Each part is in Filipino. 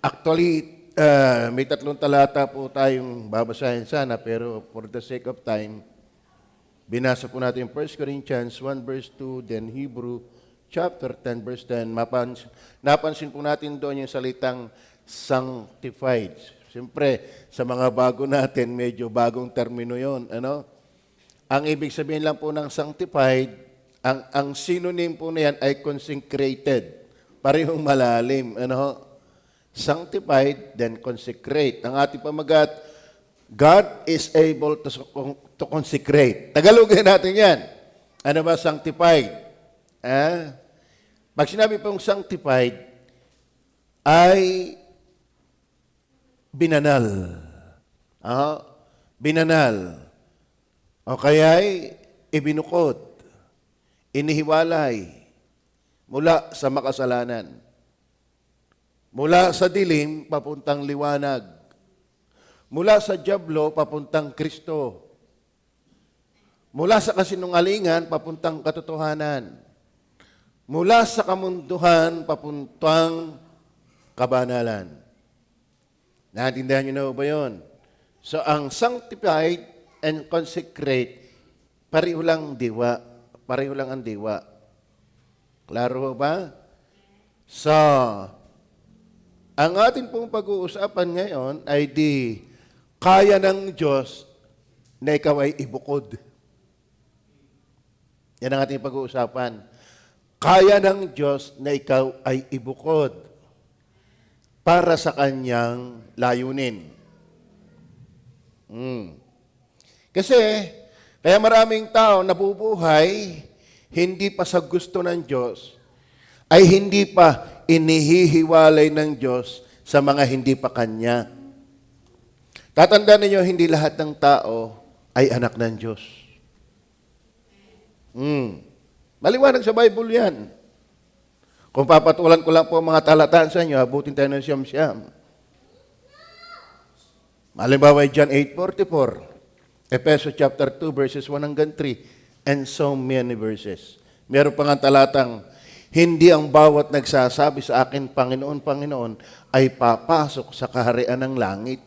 Actually, may tatlong talata po tayong babasahin sana, pero for the sake of time, binasa po natin 1 Corinthians 1 verse 2, then Hebrew chapter 10 verse 10. Napansin po natin doon yung salitang sanctified. Siyempre, sa mga bago natin, medyo bagong termino yon. Ano? Ang ibig sabihin lang po ng sanctified, ang synonym po na yan ay consecrated. Parehong malalim. Ano? Sanctified, then consecrate. Ang ating pamagat, God is able to consecrate. Tagalogin natin yan. Ano ba sanctified? Pag sinabi pong sanctified, ay binanal. Binanal. O kaya'y ibinukod, inihiwalay mula sa makasalanan. Mula sa dilim, papuntang liwanag. Mula sa dyablo, papuntang Kristo. Mula sa kasinungalingan, papuntang katotohanan. Mula sa kamunduhan, papuntang kabanalan. Naintindihan niyo na ba yun? So, ang sanctified and consecrate, pareho lang diwa. Pareho lang ang diwa. Klaro ba? So, ang ating pong pag-uusapan ngayon ay di kaya ng Diyos na ikaw ay ibukod. Yan ang ating pag-uusapan. Kaya ng Diyos na ikaw ay ibukod para sa kanyang layunin. Kasi, kaya maraming tao nabubuhay, hindi pa sa gusto ng Diyos, ay hindi pa inihihiwalay ng Diyos sa mga hindi pa Kanya. Tatandaan ninyo, hindi lahat ng tao ay anak ng Diyos. Maliwanag sa Bible yan. Kung papatulan ko lang po mga talataan sa inyo, abutin tayo ng siyam-siyam. Halimbawa, John 8:44, Efeso chapter 2, verses 1 hanggang 3, and so many verses. Meron pa nga talatang, hindi ang bawat nagsasabi sa akin, Panginoon, Panginoon, ay papasok sa kaharian ng langit.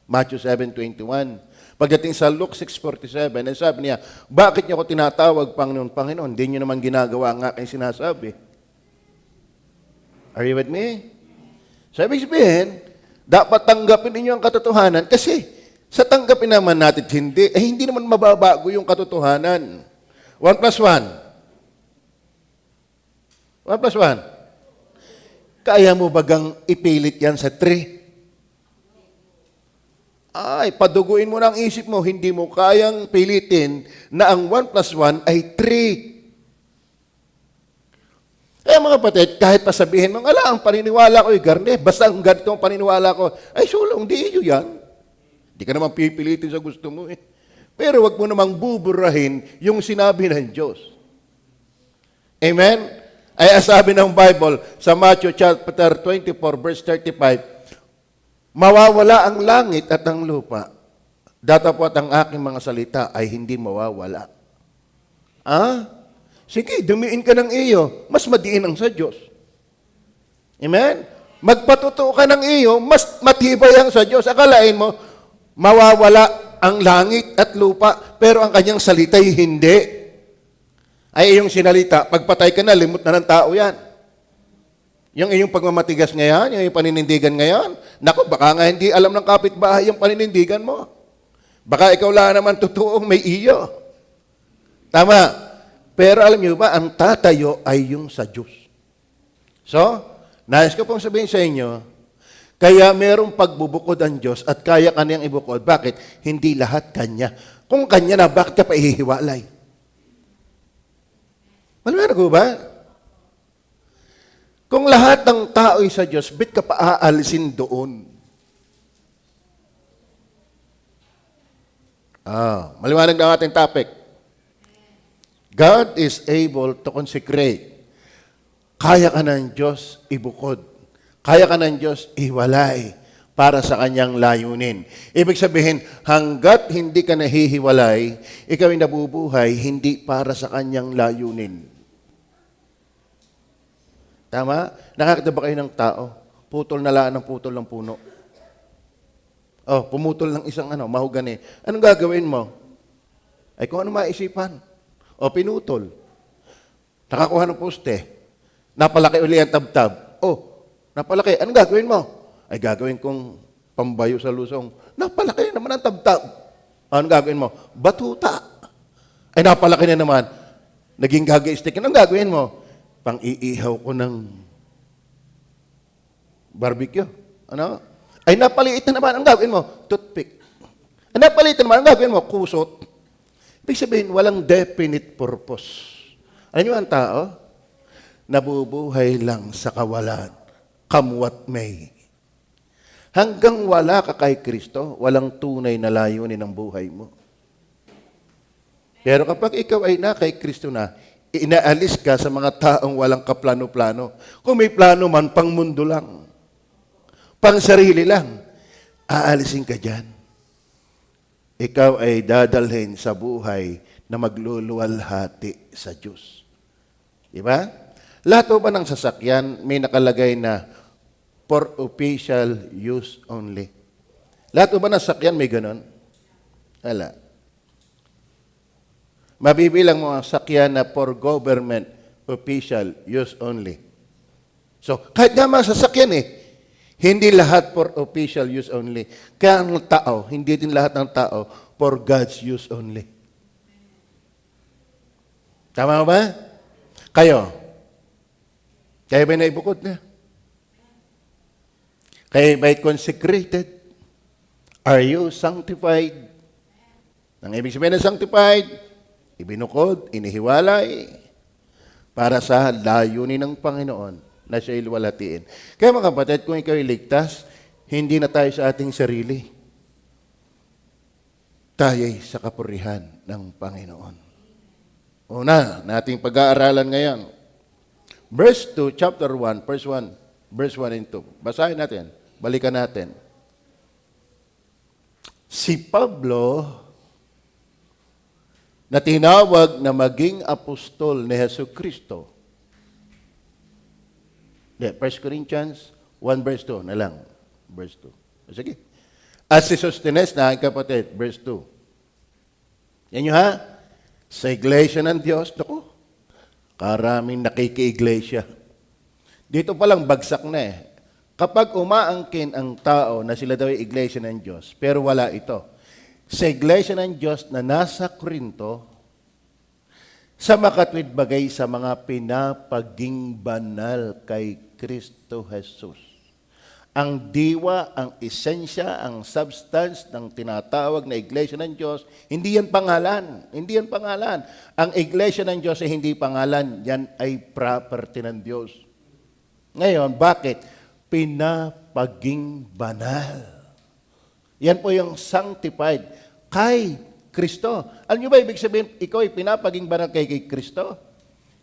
Matthew 7:21. Pagdating sa Luke 6:47, sabi niya, bakit niyo ako tinatawag, Panginoon, Panginoon? Hindi niyo naman ginagawa ang aking sinasabi. Are you with me? So, ibig sabihin, dapat tanggapin ninyo ang katotohanan kasi sa tanggapin naman natin hindi naman mababago yung katotohanan. 1 plus 1. 1 plus 1. Kaya mo bagang ipilit yan sa 3? Ay, paduguin mo na ang isip mo, hindi mo kayang pilitin na ang 1 plus 1 ay 3. Kaya mga kapatid, kahit pasabihin mo, ang paniniwala ko ay garne, basta ang ganito ang paniniwala ko, ay sulong, di iyo yan. Hindi ka naman pipilitin sa gusto mo eh. Pero wag mo namang buburahin yung sinabi ng Diyos. Amen? Ay sabi ng Bible sa Matthew chapter 24 verse 35, mawawala ang langit at ang lupa, datapwat ang aking mga salita ay hindi mawawala. Sige, dumiin ka ng iyo, mas madiin ang sa Diyos. Amen? Magpatutuo ka ng iyo, mas matibay ang sa Diyos. Akalain mo, mawawala ang langit at lupa, pero ang kanyang salita ay hindi. Ay iyong sinalita, pagpatay ka na, limot na ng tao yan. Yung iyong pagmamatigas ngayon, yung iyong paninindigan ngayon, naku, baka nga hindi alam ng kapitbahay yung paninindigan mo. Baka ikaw lang naman totoong may iyo. Tama. Pero alam niyo ba, ang tatayo ay yung sa Diyos. So, nais ko pong sabihin sa inyo, kaya merong pagbubukod ang Diyos at kaya kanyang ibukod. Bakit? Hindi lahat Kanya. Kung Kanya na, bakit ka pa ihihiwalay? Malamang ko ba? Kung lahat ng tao ay sa Diyos, bit ka pa aalisin doon? Maliwanag na ang ating topic. God is able to consecrate. Kaya ka ng Diyos ibukod. Kaya ka ng Diyos iwalay para sa kanyang layunin. Ibig sabihin, hanggat hindi ka nahihiwalay, ikaw ay nabubuhay hindi para sa kanyang layunin. Tama? Nakakita ba kayo ng tao? putol na laan ng putol ng puno. Oh, pumutol ng isang mahogani. Anong gagawin mo? Ay kung ano maisipan. O pinutol. Nakakuha ng poste. Napalaki uli ang tabtab. Oh, napalaki. Anong gagawin mo? Ay gagawin kong pambayo sa lusong. Napalaki naman ang tabtab. Anong gagawin mo? Batuta. Ay napalaki na naman. Naging gagay-stick. Anong gagawin mo? Pang-iihaw ko ng barbecue. Ano? Ay napaliit na naman. Ang gagawin mo? Toothpick. Ay napaliit na naman. Ang gagawin mo? Kusot. Ibig sabihin, walang definite purpose. Alam niyo ang tao? Nabubuhay lang sa kawalan. Come what may. Hanggang wala ka kay Kristo, walang tunay na layunin ng buhay mo. Pero kapag ikaw ay na kay Kristo na, inaalis ka sa mga taong walang kaplano-plano. Kung may plano man, pang mundo lang. Pang sarili lang. Aalisin ka dyan. Ikaw ay dadalhin sa buhay na magluluwalhati sa Diyos. Diba? Lahat ba ng sasakyan may nakalagay na for official use only? Lahat ba ng sasakyan may ganon? Wala. Mabibilang mo ang sakyan na for government official use only. So, kahit nga mga sasakyan hindi lahat for official use only. Kaya ang tao, hindi din lahat ng tao for God's use only. Tama ba? Kayo ba naibukod na? Kayo ba'y consecrated? Are you sanctified? Ang ibig sabihin ng sanctified, ibinukod, inihiwalay, para sa layunin ng Panginoon na siya iluwalhatiin. Kaya mga kapatid, kung ikaw iligtas, hindi na tayo sa ating sarili. Tayo'y sa kapurihan ng Panginoon. Una, nating pag-aaralan ngayon. Verse 2, chapter 1, verse 1 and 2. Basahin natin. Balikan natin. Si Pablo, na tinawag na maging apostol ni Jesucristo. 1 Corinthians 1 verse 2 na lang. Verse 2. Sige. At si Sostenes na ang kapatid, verse 2. Yan nyo ha? Sa iglesia ng Diyos, naku, karaming nakiki-iglesia. Dito palang bagsak na Kapag umaangkin ang tao na sila daw ay iglesia ng Diyos, pero wala ito. Sa iglesia ng Diyos na nasa Korinto, sa makatwid bagay sa mga pinapaging banal kay Kristo Jesus. Ang diwa, ang esensya, ang substance ng tinatawag na iglesia ng Diyos, hindi yan pangalan. Hindi yan pangalan. Ang iglesia ng Diyos ay hindi pangalan. Yan ay property ng Diyos. Ngayon, bakit? Pinapaging banal. Yan po yung sanctified kay Kristo. Alam nyo ba ibig sabihin, ikaw ay pinapaging banal kay Kristo?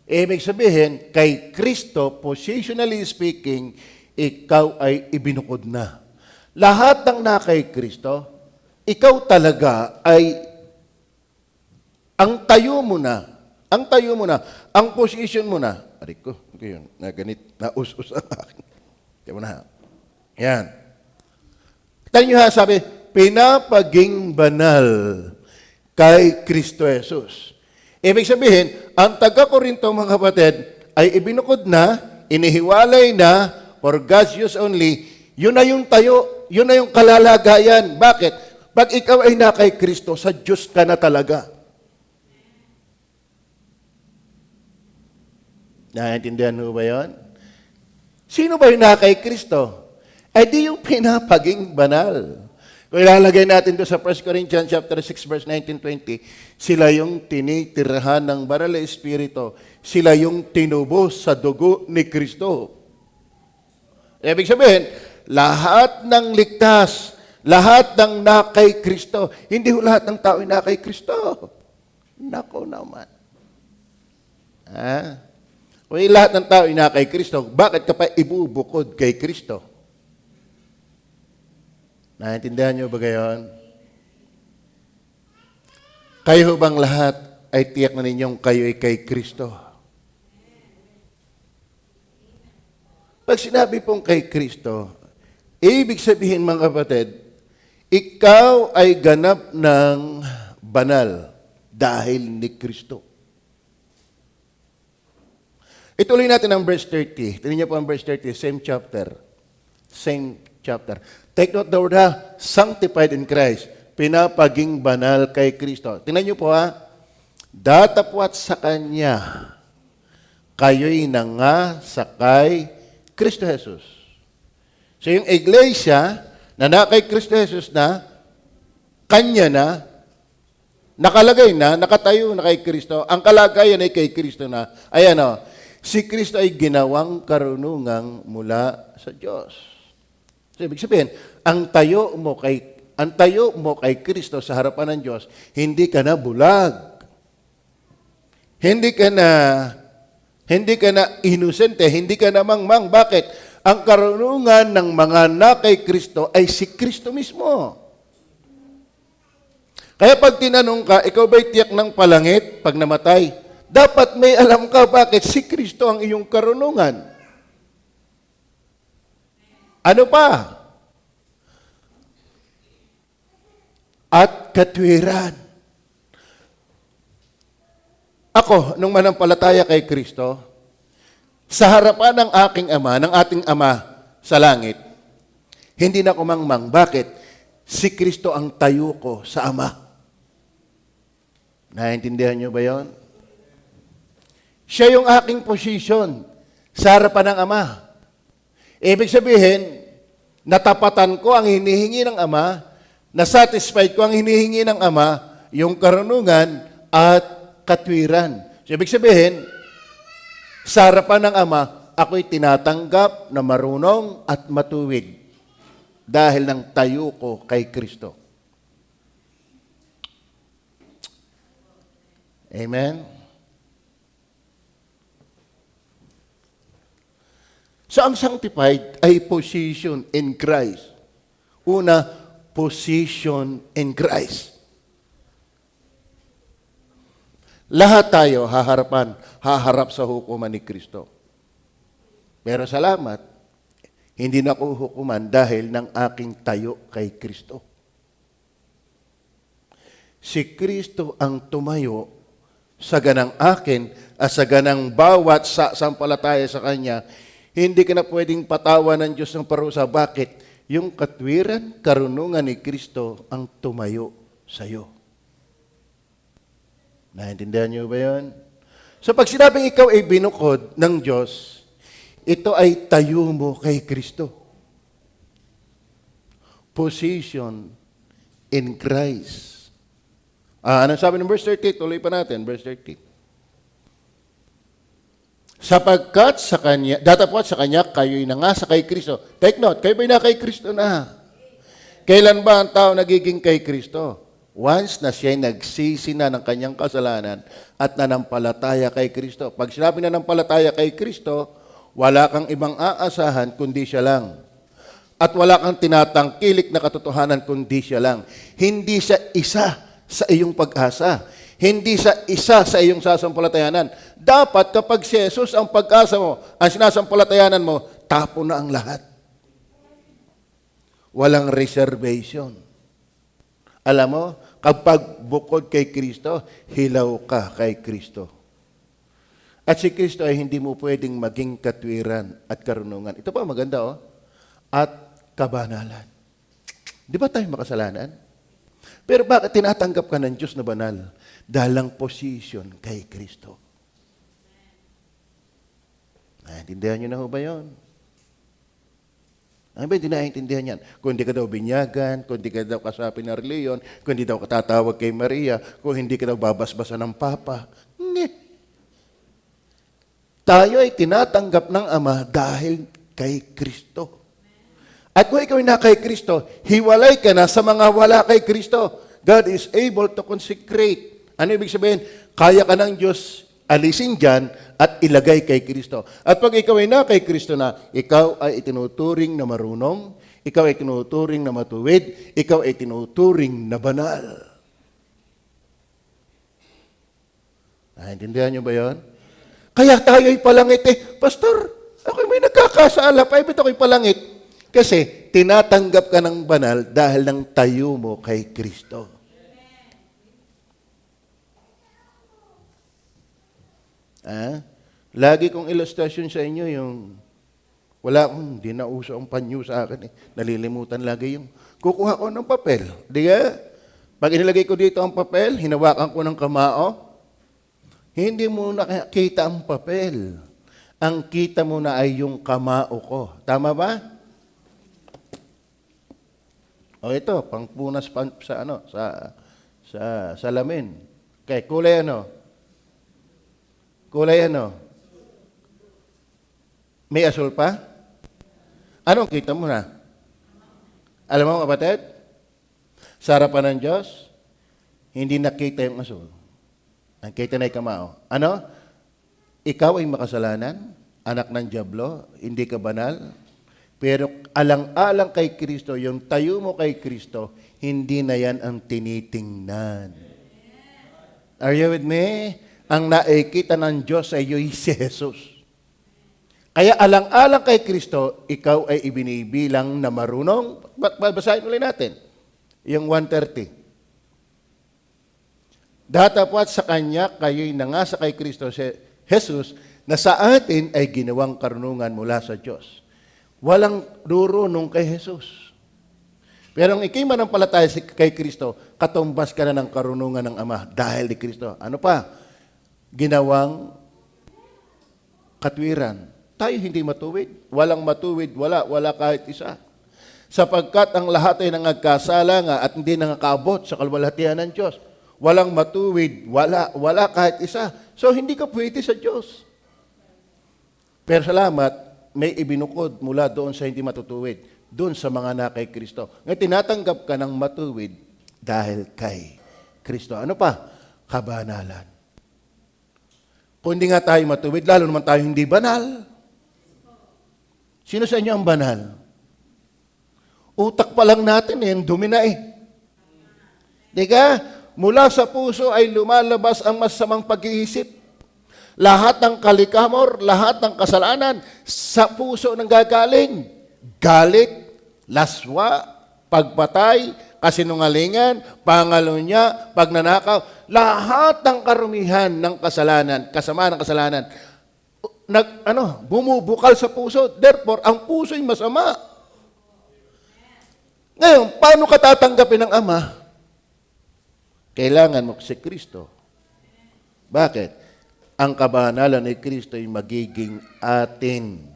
Ibig sabihin, kay Kristo, positionally speaking, ikaw ay ibinukod na. Lahat ng na kay Kristo, ikaw talaga ay ang tayo mo na, ang position mo na. Aray ko, yun, na ganit, naus-us ang akin. Diba na? Yan. Kita nyo ha, sabi, pinapaging banal kay Kristo Jesus. Ibig sabihin, ang taga-Korinto, mga kapatid, ay ibinukod na, inihiwalay na, for God's use only, yun na yung tayo, yun na yung kalalagayan. Bakit? Pag ikaw ay na kay Kristo, sa Diyos ka na talaga. Naiintindihan mo ba yun? Sino ba yung na kay Kristo? Ay di yung pinapaging banal. Kung ilalagay natin doon sa 1 Corinthians chapter 6, verse 19-20, sila yung tinitirahan ng banal na Espiritu. Sila yung tinubos sa dugo ni Kristo. Ibig sabihin, lahat ng ligtas, lahat ng na kay Kristo, hindi lahat ng tao ay na kay Kristo. Nako naman. Kung lahat ng tao ay na kay Kristo, bakit ka pa ibubukod kay Kristo? Naintindihan niyo ba gayon? Kayo bang lahat ay tiyak na ninyong kayo ay kay Kristo? Pag sinabi pong kay Kristo, ibig sabihin mga kapatid, ikaw ay ganap ng banal dahil ni Kristo. Ituloy natin ang verse 30. Tingnan niyo po ang verse 30, same chapter. Same chapter. Take note the word ha, sanctified in Christ. Pinapaging banal kay Kristo. Tingnan niyo po ha, datapwat sa Kanya, kayo'y nangasakay Kristo Jesus. So yung iglesia na kay Kristo Jesus na, Kanya na, nakalagay na, nakatayo na kay Kristo, ang kalagayan ay kay Kristo na, ayan o, si Kristo ay ginawang karunungang mula sa Diyos. So ibig sabihin, ang tayo mo kay Kristo sa harapan ng Diyos, hindi ka na bulag. Hindi ka na inosente, hindi ka na mangmang. Bakit? Ang karunungan ng mga na kay Kristo ay si Kristo mismo. Kaya pag tinanong ka, ikaw ba'y tiyak ng palangit pag namatay? Dapat may alam ka bakit si Kristo ang iyong karunungan. Ano pa? At katwiran. Ako, nung manampalataya kay Kristo, sa harapan ng aking Ama, ng ating Ama sa langit, hindi na ako mangmang. Bakit? Si Kristo ang tayo ko sa Ama. Naintindihan niyo ba yon? Siya yung aking position sa harapan ng Ama. Ibig sabihin, natapatan ko ang hinihingi ng Ama, nasatisfied ko ang hinihingi ng Ama, yung karunungan at katwiran. So, ibig sabihin, sa harapan ng Ama, ako'y tinatanggap na marunong at matuwid dahil ng tayo ko kay Kristo. Amen? So, ang sanctified ay position in Christ. Una, position in Christ. Lahat tayo haharap sa hukuman ni Kristo. Pero salamat, hindi na ako hukuman dahil ng aking tayo kay Kristo. Si Kristo ang tumayo sa ganang akin at sa ganang bawat sampalataya sa Kanya. Hindi ka na pwedeng patawan ng Diyos ng parusa. Bakit? Yung katwiran, karunungan ni Kristo ang tumayo sa iyo. Naintindihan niyo ba yun? So pag sinabing ikaw ay binukod ng Diyos, ito ay tayo mo kay Kristo. Position in Christ. Ano sabi ng verse 30? Tuloy pa natin, verse 30. Sapagkat sa Kanya, datapwat sa Kanya, kayo'y nangasa kay Kristo. Take note, kayo ba'y na kay Kristo na? Kailan ba ang tao nagiging kay Kristo? Once na siya'y nagsisi na ng kanyang kasalanan at nanampalataya kay Kristo. Pag sinabi na nanampalataya kay Kristo, wala kang ibang aasahan kundi siya lang. At wala kang tinatangkilik na katotohanan kundi siya lang. Hindi siya isa sa iyong pag-asa. Hindi siya isa sa iyong sasampalatayanan. Dapat kapag si Jesus ang pag-asa mo, ang sinasampalatayanan mo, tapo na ang lahat. Walang reservation. Alam mo, kapag bukod kay Kristo, hilaw ka kay Kristo. At si Kristo ay hindi mo pwedeng maging katwiran at karunungan. Ito pa maganda, oh. At kabanalan. Di ba tayo makasalanan? Pero bakit tinatanggap ka ng Diyos na banal? Dahil ang position kay Kristo. Naintindihan niyo na ho ba yun? Ano ba, hindi naiintindihan yan? Kung hindi ka daw binyagan, kung hindi ka daw kasapin ng reliyon, kung hindi daw katatawag kay Maria, kung hindi ka daw babasbasan ng Papa. Hindi. Tayo ay tinatanggap ng Ama dahil kay Kristo. At kung ikaw ay na kay Kristo, hiwalay ka na sa mga wala kay Kristo. God is able to consecrate. Ano ibig sabihin? Kaya ka ng Diyos alisin dyan at ilagay kay Kristo. At pag ikaw ay na kay Kristo na, ikaw ay itinuturing na marunong, ikaw ay tinuturing na matuwid, ikaw ay tinuturing na banal. Naintindihan niyo ba yun? Kaya tayo ay palangit Pastor, Ako'y may nagkakasala pa, ito ko'y palangit. Kasi tinatanggap ka ng banal dahil ng tayo mo kay Kristo. Lagi kong ilustrasyon sa inyo yung wala akong, di na uso ang panyo sa akin. Nalilimutan lagi yung kukuha ko ng papel. Di ba? Pag inilagay ko dito ang papel, hinawakan ko ng kamao, hindi mo nakita ang papel. Ang kita mo na ay yung kamao ko. Tama ba? O ito, pangpunas sa ano, sa salamin. Okay, kulay ano? Kulay ano? May asul pa? Anong kita mo na? Alam mo, kapatid? Sa harapan ng Diyos, hindi nakita yung asul. Ang kita na yung kamao. Ano? Ikaw ay makasalanan, anak ng dyablo, hindi ka banal, pero alang-alang kay Kristo, yung tayo mo kay Kristo, hindi na yan ang tinitingnan. Are you with me? Ang nakikita ng Diyos sa iyo ay si Jesus. Kaya alang-alang kay Kristo, ikaw ay ibinibilang na marunong. Basahin ulit natin. Yung 1:30. Datapwat sa Kanya, kayo'y nangasa kay Kristo si Jesus, na sa atin ay ginawang karunungan mula sa Diyos. Walang durunong kay Jesus. Pero ang ikay manampalataya kay Kristo, katumbas ka na ng karunungan ng Ama dahil di Kristo. Ano pa? Ginawang katwiran. Tayo hindi matuwid. Walang matuwid, wala kahit isa. Sapagkat ang lahat ay nangagkasala nga at hindi nangakaabot sa kalwalhatian ng Diyos. Walang matuwid, wala kahit isa. So hindi ka pwede sa Diyos. Pero salamat, may ibinukod mula doon sa hindi matutuwid, doon sa mga na kay Kristo. Ngayon, tinatanggap ka ng matuwid dahil kay Kristo. Ano pa? Kabanalan. Kung hindi nga tayo matuwid, lalo naman tayo hindi banal. Sino sa inyo ang banal? Utak pa lang natin dumi na Di ka? Mula sa puso ay lumalabas ang masamang pag-iisip. Lahat ng kalikamor, lahat ng kasalanan, sa puso nang gagaling. Galit, laswa, pagpatay, kasinungalingan, pangalunya, pagnanakaw, lahat ng karumihan ng kasalanan, kasama ng kasalanan, bumubukal sa puso. Therefore, ang puso ay masama. Ngayon, paano ka tatanggapin ng Ama? Kailangan mo si Kristo. Bakit? Ang kabanalan ni Kristo ay magiging atin.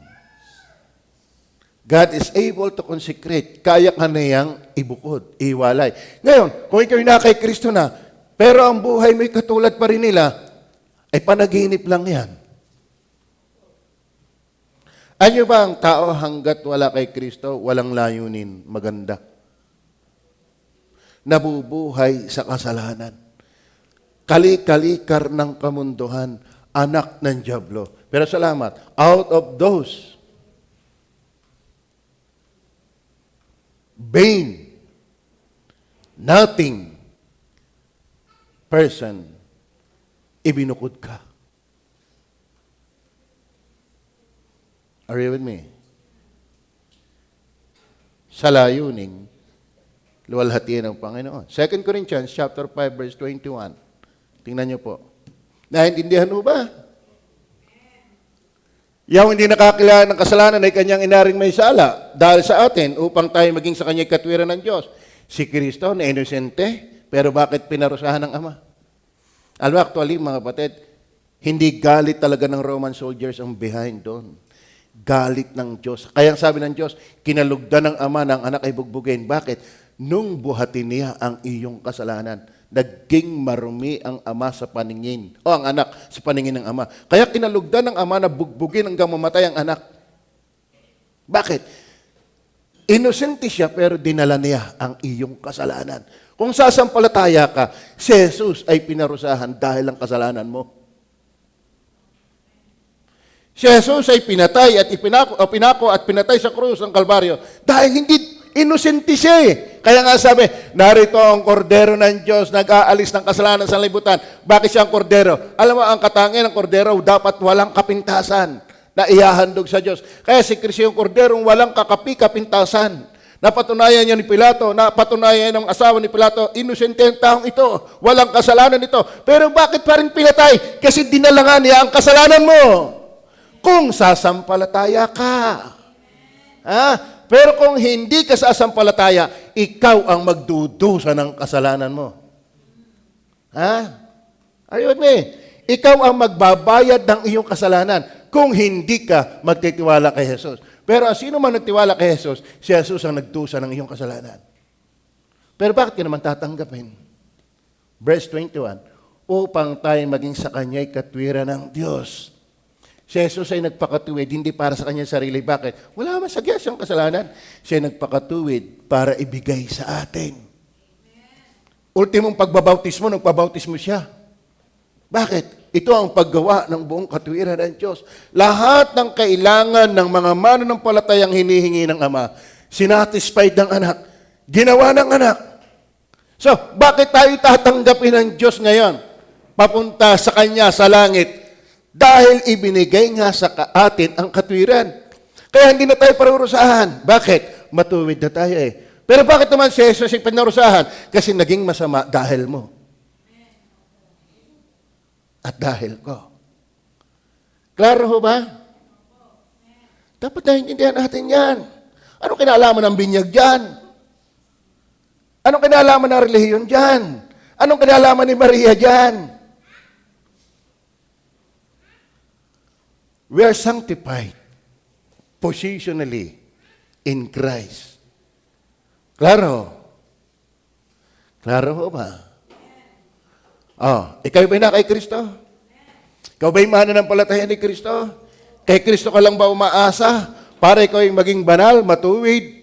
God is able to consecrate. Kaya ka na niyang ibukod, iwalay. Ngayon, kung ikaw na kay Kristo na, pero ang buhay mo'y katulad pa rin nila, ay panaginip lang yan. Ano ba ang tao hanggat wala kay Kristo, walang layunin, maganda? Nabubuhay sa kasalanan. Kali-kalikar ng kamunduhan, anak ng dyablo. Pero salamat, out of those vain, nothing person, ibinukod ka. Are you with me? Sa layuning, luwalhatian ng Panginoon. 2 Corinthians chapter 5 verse 21. Tingnan niyo po. Naintindihan mo ba? Yung hindi nakakilala ng kasalanan ay kanyang inaring may sala dahil sa atin upang tayo maging sa kanyang katwiran ng Diyos. Si Kristo na inosente, pero bakit pinarusahan ng Ama? Alam mo, actually, mga kapatid, hindi galit talaga ng Roman soldiers ang behind doon. Galit ng Diyos. Kaya sabi ng Diyos, kinalugdan ng Ama ng anak ay bugbugin. Bakit? Nung buhatin niya ang iyong kasalanan, naging marumi ang Ama sa paningin, o ang anak sa paningin ng Ama. Kaya kinalugdan ng Ama na bugbugin hanggang mamatay ang anak. Bakit? Inosente siya pero dinala niya ang iyong kasalanan. Kung sasampalataya ka, si Jesus ay pinarusahan dahil ang kasalanan mo. Si Jesus ay pinatay at pinako at pinatay sa krus ng Kalbaryo dahil hindi inosente siya Kaya nga sabi, narito ang kordero ng Diyos, nag-aalis ng kasalanan sa libutan. Bakit siya ang kordero? Alam mo, ang katangian ng kordero dapat walang kapintasan. na ihahandog sa Diyos. Kaya si Kristo yung korderong walang kakapi-kapintasan. Napatunayan niya ni Pilato, napatunayan ng asawa ni Pilato, inosente ang taong ito, walang kasalanan ito. Pero bakit pa rin pinatay? Kasi dinalangan niya ang kasalanan mo. Kung sasampalataya ka. Ha? Pero kung hindi ka sasampalataya, ikaw ang magdudusa ng kasalanan mo. Ha? Are you with me? Ikaw ang magbabayad ng iyong kasalanan kung hindi ka magtitiwala kay Jesus. Pero sino man nagtiwala kay Jesus, si Jesus ang nagdusa ng iyong kasalanan. Pero bakit ka naman tatanggapin? Verse 21, upang tayo maging sa Kanya'y katwiran ng Diyos. Si Jesus ay nagpakatuwid, hindi para sa Kanyang sarili. Bakit? Wala man sa Diyos ang kasalanan. Siya nagpakatuwid para ibigay sa atin. Ultimong pagbabautismo, nagpabautismo siya. Bakit? Ito ang paggawa ng buong katwiran ng Diyos. Lahat ng kailangan ng mga mananampalatayang hinihingi ng Ama, sinatisfied ng anak, ginawa ng anak. So, bakit tayo tatanggapin ng Diyos ngayon? Papunta sa Kanya sa langit. Dahil ibinigay nga sa atin ang katwiran. Kaya hindi na tayo parurusahan. Bakit? Matuwid na tayo eh. Pero bakit naman si Jesus ay pinarusahan? Kasi naging masama dahil mo. At dahil ko. Klaro ho ba? Dapat naintindihan natin yan. Anong kinalaman ng binyag dyan? Anong kinalaman ng relihiyon dyan? Anong kinalaman ni Maria dyan? We are sanctified positionally in Christ. Klaro? Klaro ho ba? Ikaw ba'y na kay Kristo? Ikaw ba'y mananampalataya ni Kristo? Kay Kristo ka lang ba umaasa para ikaw ay maging banal, matuwid,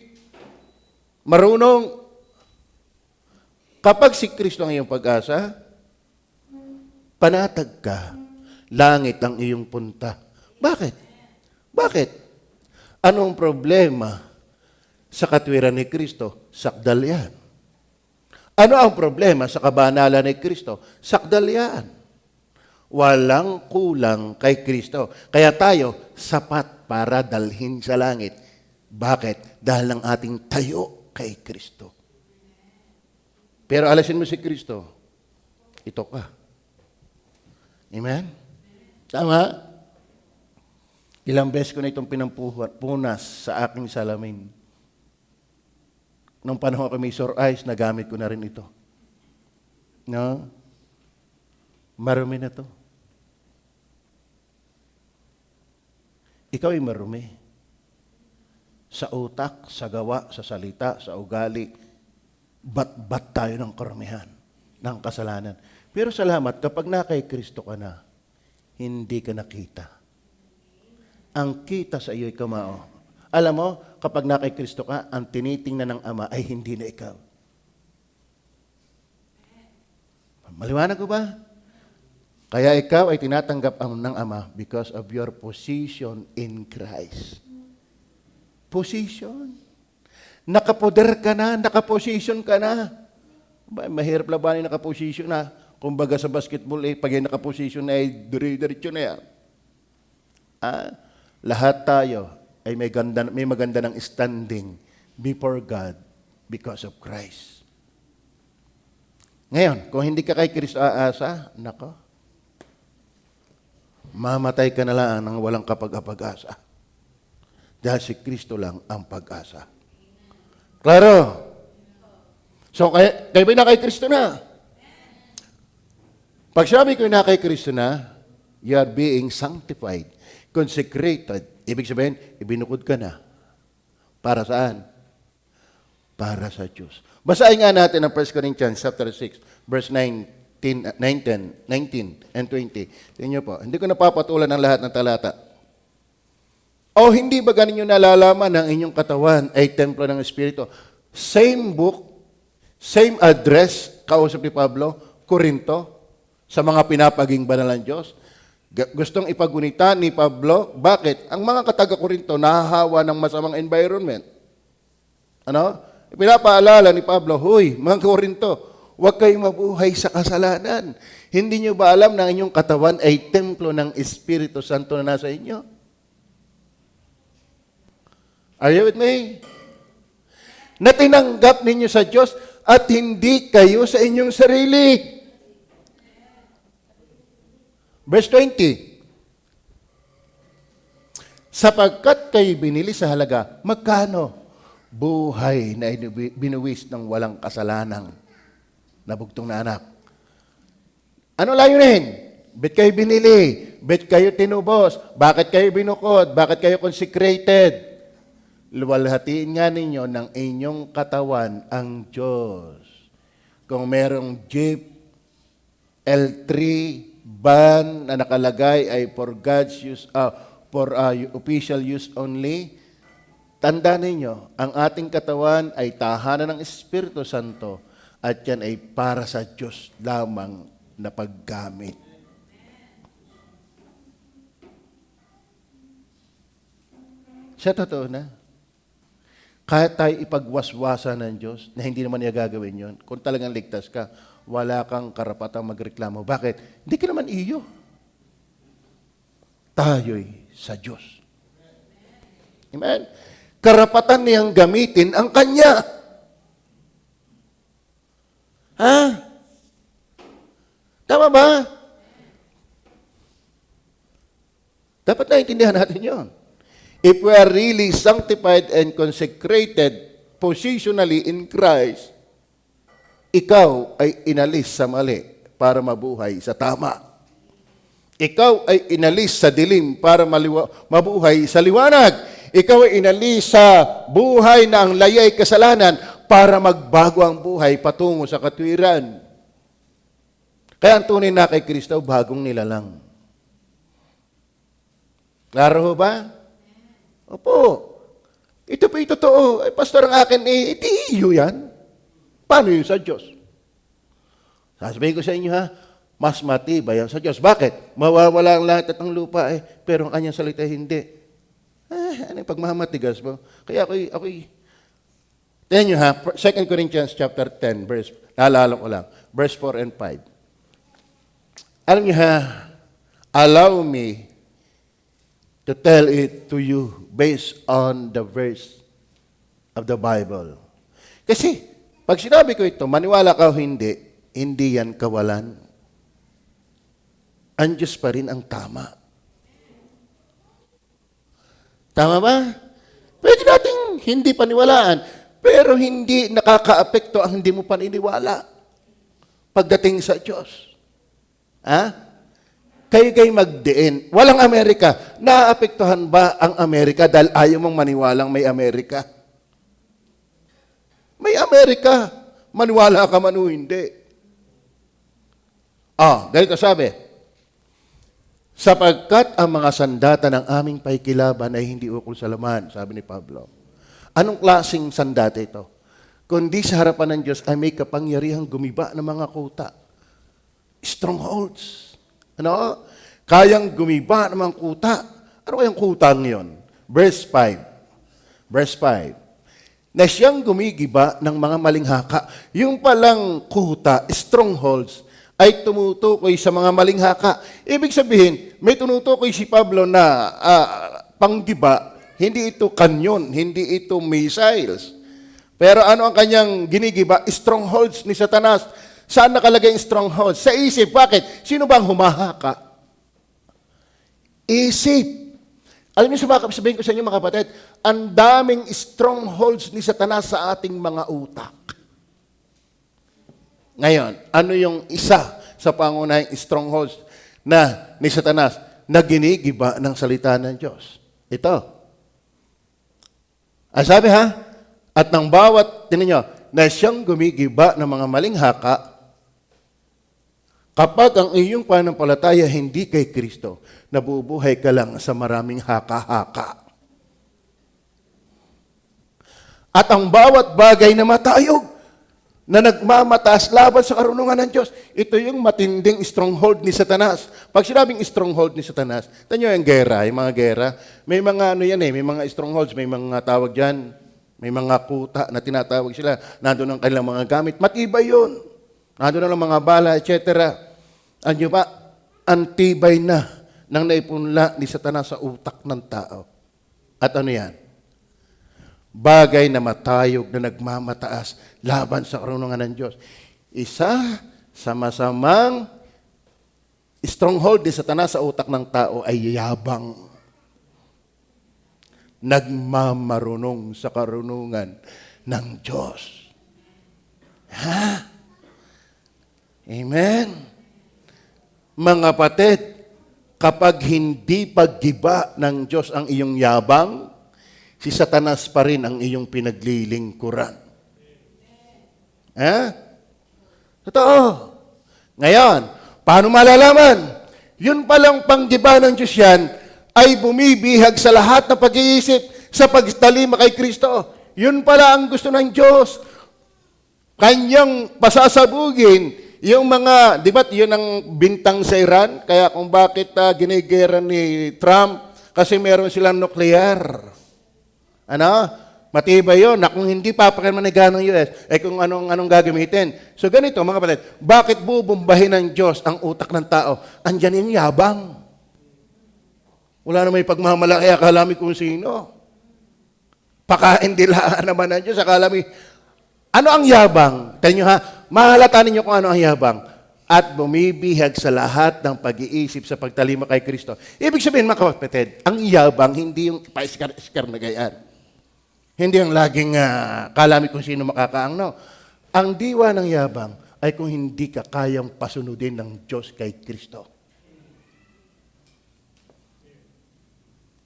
marunong? Kapag si Kristo ang iyong pag-asa, panatag ka, langit ang iyong punta. Bakit? Bakit? Anong problema sa katwiran ni Kristo? Sakdal yan. Ano ang problema sa kabanalan ni Kristo? Sakdal yan. Walang kulang kay Kristo. Kaya tayo, sapat para dalhin sa langit. Bakit? Dahil ang ating tayo kay Kristo. Pero alasin mo si Kristo, ito ka. Amen? Tama? Ilang beses ko na itong pinampunas sa aking salamin. Nung panahon ko may sore eyes, nagamit ko na rin ito. No? Marumi na to. Ikaw ay marumi. Sa utak, sa gawa, sa salita, sa ugali, bat-bat tayo ng karumihan, ng kasalanan. Pero salamat, kapag na kay Kristo ka na, hindi ka nakita. Ang kita sa iyo ay kamao. Alam mo, kapag na kay Kristo ka, ang tinitingnan ng Ama ay hindi na ikaw. Maliwanag ko ba? Kaya ikaw ay tinatanggap ng Ama because of your position in Christ. Position. Nakapoder ka na, nakaposition ka na. Mahirap labanin nakaposition na. Kumbaga sa basketball, pag yung nakaposition na, diretso na yan. Lahat tayo ay may maganda ng standing before God because of Christ. Ngayon, kung hindi ka kay Kristo aasa, nako, mamatay ka na lang ng walang kapag-asa. Dahil si Kristo lang ang pag-asa. Klaro? So, kayo ba na kay Kristo na? Pag sabi ko na kay Kristo na, you are being sanctified, consecrated. Ibig sabihin, ibinukod ka na. Para saan? Para sa Diyos. Basahin nga natin ang 1 Corinthians chapter 6, verse 19 and 20. Tingnan niyo po, hindi ko napapatulan ng lahat ng talata. O hindi ba ganinyo nalalaman ang inyong katawan ay templo ng Espiritu? Same book, same address, kausap ni Pablo, Corinto, sa mga pinapaging banal ng Diyos. Gustong ipagunita ni Pablo, bakit? Ang mga kataga-Korinto nahahawa ng masamang environment. Ano? Pinapaalala ni Pablo, huy, mga Korinto, huwag kayong mabuhay sa kasalanan. Hindi nyo ba alam na inyong katawan ay templo ng Espiritu Santo na nasa inyo? Are you with me? Na tinanggap ninyo sa Diyos at hindi kayo sa inyong sarili. Verse 20. Sapagkat kayo binili sa halaga, magkano? Buhay na binuwis ng walang kasalanang nabugtong na anak. Ano layunin? Ba't kayo binili? Ba't kayo tinubos? Bakit kayo binukod? Bakit kayo consecrated? Luwalhatiin nga ninyo ng inyong katawan ang Diyos. Kung merong jeep, L3, van na nakalagay ay for God's use, for official use only, tanda ninyo, ang ating katawan ay tahanan ng Espiritu Santo at yan ay para sa Diyos lamang na paggamit. Sa totoo na, kahit tayo ipagwaswasa ng Diyos, na hindi naman niya gagawin yun, kung talagang ligtas ka, wala kang karapatang magreklamo. Bakit? Hindi ka naman iyo. Tayo'y sa Diyos. Amen? Karapatan niyang gamitin ang Kanya. Ha? Tama ba? Dapat naintindihan natin yun. If we are really sanctified and consecrated positionally in Christ, ikaw ay inalis sa mali para mabuhay sa tama. Ikaw ay inalis sa dilim para mabuhay sa liwanag. Ikaw ay inalis sa buhay na ang layay kasalanan para magbago ang buhay patungo sa katwiran. Kaya ang tunay na kay Kristo, bagong nilalang. Klaro ba? Opo. Ito po yung totoo. Ay, pastor, ang akin, iti iyo yan. Paano yun sa Diyos? Sasabihin ko sa inyo, ha? Mas matibay yan sa Diyos. Bakit? Mawawala ang lahat at ang lupa, pero ang kanyang salita hindi. Ano yung pagmamatigas mo? Kaya ako'y tingnan nyo, ha? 2 Corinthians chapter 10, naalala ko lang, verse 4 and 5. Alam nyo, ha? Allow me to tell it to you based on the verse of the Bible. Kasi, pag sinabi ko ito, maniwala ka o hindi, hindi yan kawalan. Ang Diyos pa rin ang tama. Tama ba? Pwede nating hindi paniwalaan, pero hindi nakakaapekto ang hindi mo paniniwala pagdating sa Diyos. Ha? Kayo magdiin. Walang Amerika. Naapektuhan ba ang Amerika dahil ayaw mong maniwalang may Amerika? May Amerika. Maniwala ka man o hindi. Ganito sabi. Sapagkat ang mga sandata ng aming paikilaban ay hindi ukol sa laman, sabi ni Pablo. Anong klaseng sandata ito? Kundi sa harapan ng Diyos ay may kapangyarihang gumiba ng mga kuta. Strongholds. Ano? Kayang gumiba ng mga kuta. Ano kayang kutang yon? Verse 5. Verse 5. Na siyang gumigiba ng mga maling haka. Yung palang kuta, strongholds, ay tumutukoy sa mga maling haka. Ibig sabihin, may tumutukoy si Pablo na panggiba, hindi ito kanyon, hindi ito missiles. Pero ano ang kanyang ginigiba? Strongholds ni Satanas. Saan nakalagay ang strongholds? Sa isip. Bakit? Sino bang humahaka? Isip. Alam niyo, sabihin ko sa inyo mga kapatid, ang daming strongholds ni Satanas sa ating mga utak. Ngayon, ano yung isa sa pangunahing strongholds na ni Satanas na ginigiba ng salita ng Diyos? Ito. Ang sabi at ng bawat, tinan nyo, na siyang gumigiba ng mga maling haka, kapag ang iyong pananampalataya hindi kay Kristo, nabubuhay ka lang sa maraming haka-haka. At ang bawat bagay na matayog, na nagmamataas laban sa karunungan ng Diyos, ito yung matinding stronghold ni Satanas. Pag sinabing stronghold ni Satanas, tanyo yung gera, yung mga gera, may mga may mga strongholds, may mga tawag dyan, may mga kuta na tinatawag sila, nandun ang kanilang mga gamit, matibay yun. Nandun ang mga bala, etc. Anyo ba, antibay na nang naipunla ni Satanas sa utak ng tao. At ano yan? bagay na matayog na nagmamataas laban sa karunungan ng Diyos. Isa sa masamang stronghold ni Satanas sa utak ng tao ay yabang. Nagmamarunong sa karunungan ng Diyos. Ha? Amen? Mga kapatid, kapag hindi paggiba ng Diyos ang iyong yabang, si Satanas pa rin ang iyong pinaglilingkuran. Ha? Totoo. Ngayon, paano malalaman? Yun palang panggiba ng Diyos yan ay bumibihag sa lahat ng pag-iisip sa pagtalima kay Kristo. Yun pala ang gusto ng Diyos. Kanyang pasasabugin yung mga, di ba, yun ang bintang sa Iran, kaya kung bakit ginigera ni Trump, kasi meron silang nuclear. Ano? Matibay yun, na kung hindi papakimanigan ng US, kung anong gagamitin. So ganito, mga kapatid, bakit bubumbahin ng Diyos ang utak ng tao? Andyan yung yabang. Wala na may pagmamalaki, akala mo kung sino. Pakain dilaan naman ng Diyos, akala mo, ano ang yabang? Tayo nyo ha, mahalata ninyo kung ano ang yabang. At bumibihag sa lahat ng pag-iisip sa pagtalima kay Kristo. Ibig sabihin, mga kapatid, ang yabang, hindi yung pa-iskar na gayaan. Hindi ang laging kalami kung sino makakaang, no. Ang diwa ng yabang ay kung hindi ka kayang pasunodin ng Diyos kay Kristo.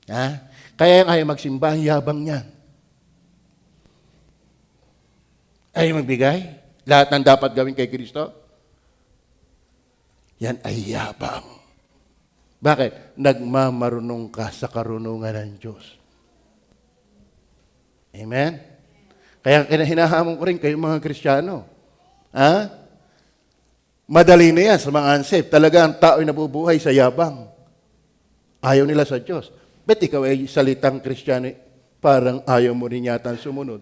Ha? Kaya yung ayaw magsimba, ang yabang niyan. Ayaw magbigay? Lahat ng dapat gawin kay Kristo? Yan ay yabang. Bakit? Nagmamarunong ka sa karunungan ng Diyos. Amen? Kaya hinahamon ko rin kayong mga Kristiyano. Ha? Madali na yan sa mga unsaved. Talaga ang tao ay nabubuhay sa yabang. Ayaw nila sa Diyos. Bet ikaw ay salitang Kristiyano, parang ayaw mo rin yata sumunod.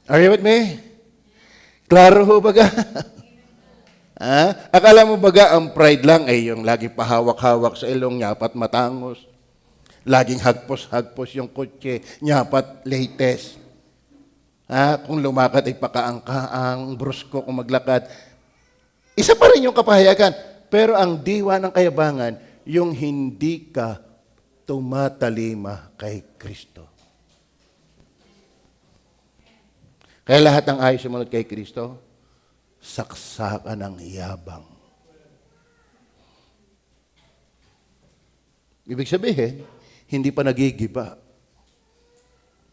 Are you with me? Klaro ho baga? Akala mo baga ang pride lang ay yung lagi pahawak-hawak sa ilong, nyapat matangos. Laging hagpos-hagpos yung kotse, nyapat latest. Kung lumakad ay pakaangkaang, brusko kung maglakad. Isa pa rin yung kapahayagan. Pero ang diwa ng kayabangan, yung hindi ka tumatalima kay Kristo. Kaya lahat ng ayaw sumunod kay Kristo, saksakan ng yabang. Ibig sabihin, hindi pa nagigiba.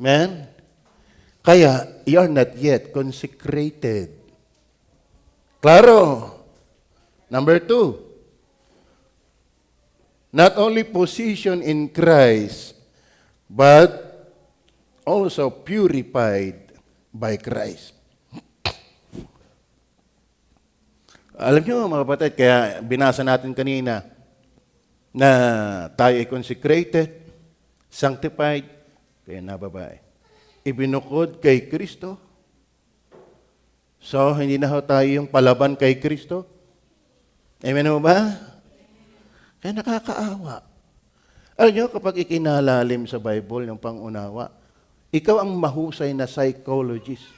Amen? Kaya, you're not yet consecrated. Klaro. Number 2, not only position in Christ, but also purified by Christ. Alam niyo mga kapatid, kaya binasa natin kanina na tayo ay consecrated, sanctified, kaya nababae. Ibinukod kay Kristo. So, hindi na ho tayo yung palaban kay Kristo. Amen mo ba? Kaya nakakaawa. Alam niyo, kapag ikinalalim sa Bible yung pangunawa, ikaw ang mahusay na psychologist.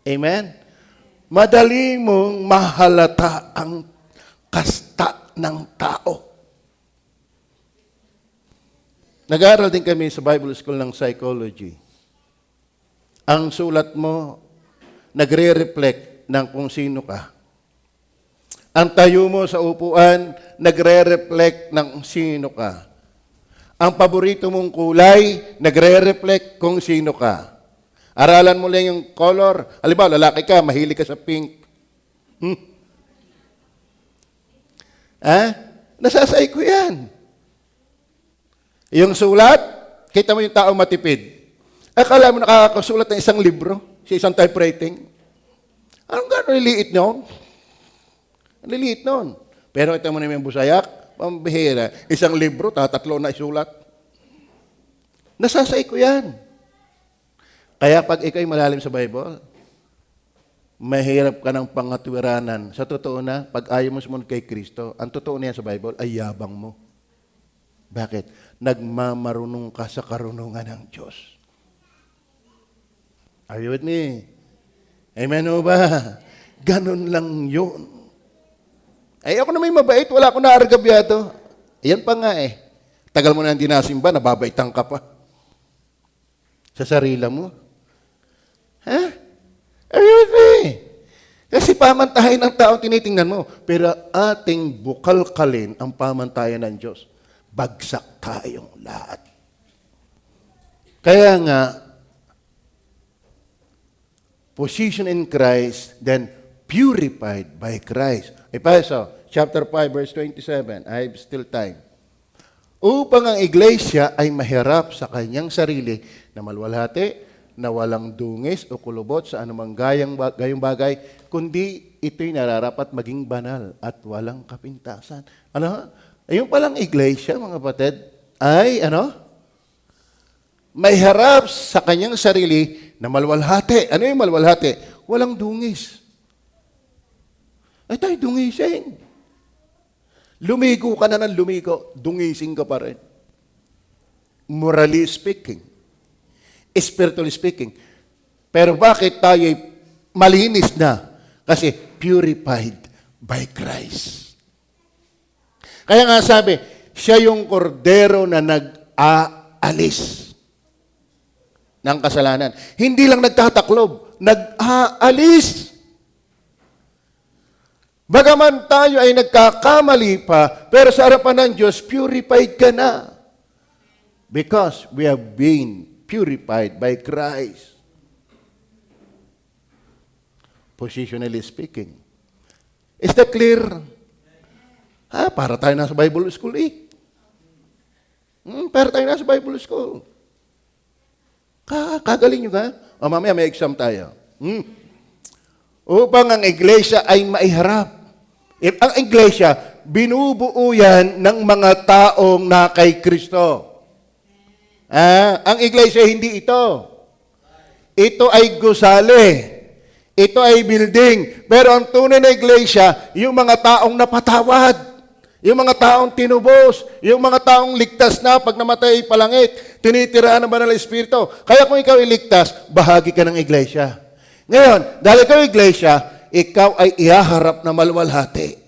Amen? Madali mong mahalata ang kasta ng tao. Nag-aaral din kami sa Bible School ng Psychology. Ang sulat mo, nagre-reflect ng kung sino ka. Ang tayo mo sa upuan, nagre-reflect ng kung sino ka. Ang paborito mong kulay, nagre-reflect kung sino ka. Aralan mo lang yung color. Halimbawa, lalaki ka, mahilig ka sa pink. Nasasay ko yan. Yung sulat, kita mo yung tao matipid. Akala mo nakakasulat ng isang libro, sa isang typewriting. Anong gano'n liliit nun? Ang liliit nun. Pero ito mo naman yung busayak, pambihira. Isang libro, tatlo na isulat. Nasasay ko yan. Kaya pag ikaw'y malalim sa Bible, mahirap ka ng pangatwiranan. Sa totoo na, pag ayaw mo sumunod kay Kristo, ang totoo na yan sa Bible ay yabang mo. Bakit? Nagmamarunong ka sa karunungan ng Diyos. Are you with me? Amen o ba? Ganun lang yun. Ay, ako na may mabait, wala akong naargabyado. Yan pa nga eh. Tagal mo na hindi nasimba, nababaitan ka pa. Sa sarili mo. Ha? Are you with me? Kasi pamantayan ng tao tinitingnan mo. Pero ating bukalkalin ang pamantayan ng Diyos. Bagsak tayong lahat. Kaya nga, position in Christ, then purified by Christ. Efeso, chapter 5, verse 27. I have still time. Upang ang iglesia ay mahirap sa kanyang sarili na malwalhati, na walang dungis o kulubot sa anumang gayong bagay, kundi ito'y nararapat maging banal at walang kapintasan. Ano? Ayun palang iglesia, mga kapatid, ay may harap sa kanyang sarili na malwalhati. Ano yung malwalhati? Walang dungis. Ay tayo dungisin. Lumigo ka na ng lumigo, dungising ka pa rin. Morally speaking. Spiritually speaking. Pero bakit tayo malinis na? Kasi purified by Christ. Kaya nga sabi, siya yung kordero na nag-aalis ng kasalanan. Hindi lang nagtataklob, nag-aalis. Bagaman tayo ay nagkakamali pa, pero sa harapan ng Diyos, purified ka na. Because we have been purified by Christ. Positionally speaking. Is that clear? Para tayo nasa Bible school eh. Para tayo nasa Bible school. Kagaling nyo ka? O mamaya may exam tayo. Upang ang iglesia ay maiharap. Ang iglesia, binubuo yan ng mga taong na kay Kristo. Ang iglesia hindi ito. Ito ay gusali. Ito ay building. Pero ang tunay na iglesia, yung mga taong napatawad. Yung mga taong tinubos. Yung mga taong ligtas na pag namatay palangit. Tinitiraan ng banal na Espiritu. Kaya kung ikaw iligtas, bahagi ka ng iglesia. Ngayon, dahil ikaw iglesia, ikaw ay ihaharap na malwalhati.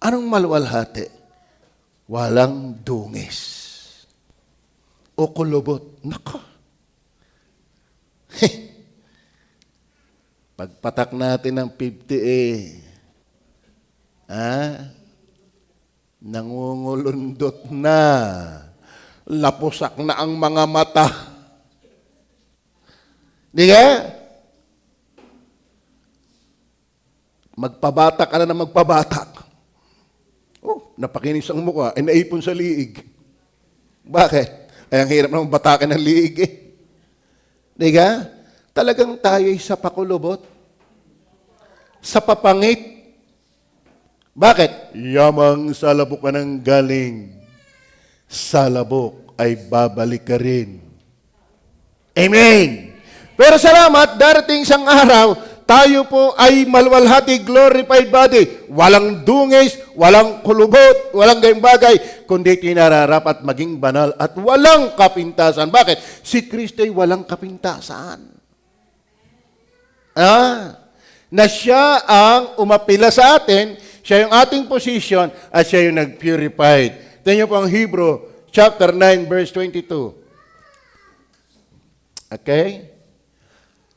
Anong malwalhati? Walang dungis. O kulubot. Nako. Pagpatak natin ng 50 nangungulundot na. Lapusak na ang mga mata. Di ka? Magpabatak ka na magpabatak. Napakinis ang mukha, naipon sa liig. Bakit? Ay, ang hirap naman batakan ng liig eh. Di ka? Talagang tayo'y sa pakulubot. Sa papangit. Bakit? Yamang sa labok ka ng galing. Sa labok ay babalik ka rin. Amen! Pero salamat, darating isang araw, tayo po ay malwalhati, glorified body. Walang dungis, walang kulubot, walang gayong bagay, kundi tinararapat maging banal at walang kapintasan. Bakit? Si Kristo ay walang kapintasan. Na siya ang umapila sa atin, siya yung ating position, at siya yung nag-purified. Tingnan niyo po ang Hebrew, chapter 9, verse 22. Okay?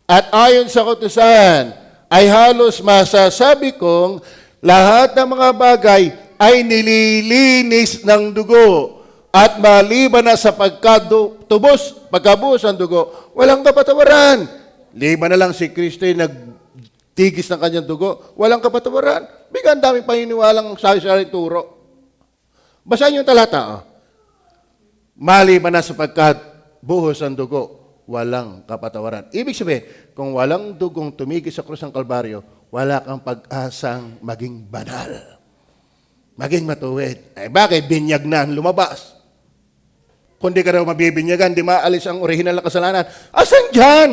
At ayon sa kautusan, ay halos masasabi kong lahat ng mga bagay ay nililinis ng dugo at maliban na sa pagkabuhos ng dugo, walang kapatawaran. Liban na lang si Kristo ay nagtigis ng kanyang dugo, walang kapatawaran. Bigyan daming paniniwalang sari-sari turo. Basahin yung talata. Maliban na sa pagkabuhos ng dugo, walang kapatawaran. Ibig sabihin, kung walang dugong tumigis sa krus ng Kalbaryo, wala kang pag-asang maging banal. Maging matuwid. Bakit? Binyag na ang lumabas. Kung di ka raw mabibinyagan, di maalis ang orihinal na kasalanan. Asan dyan?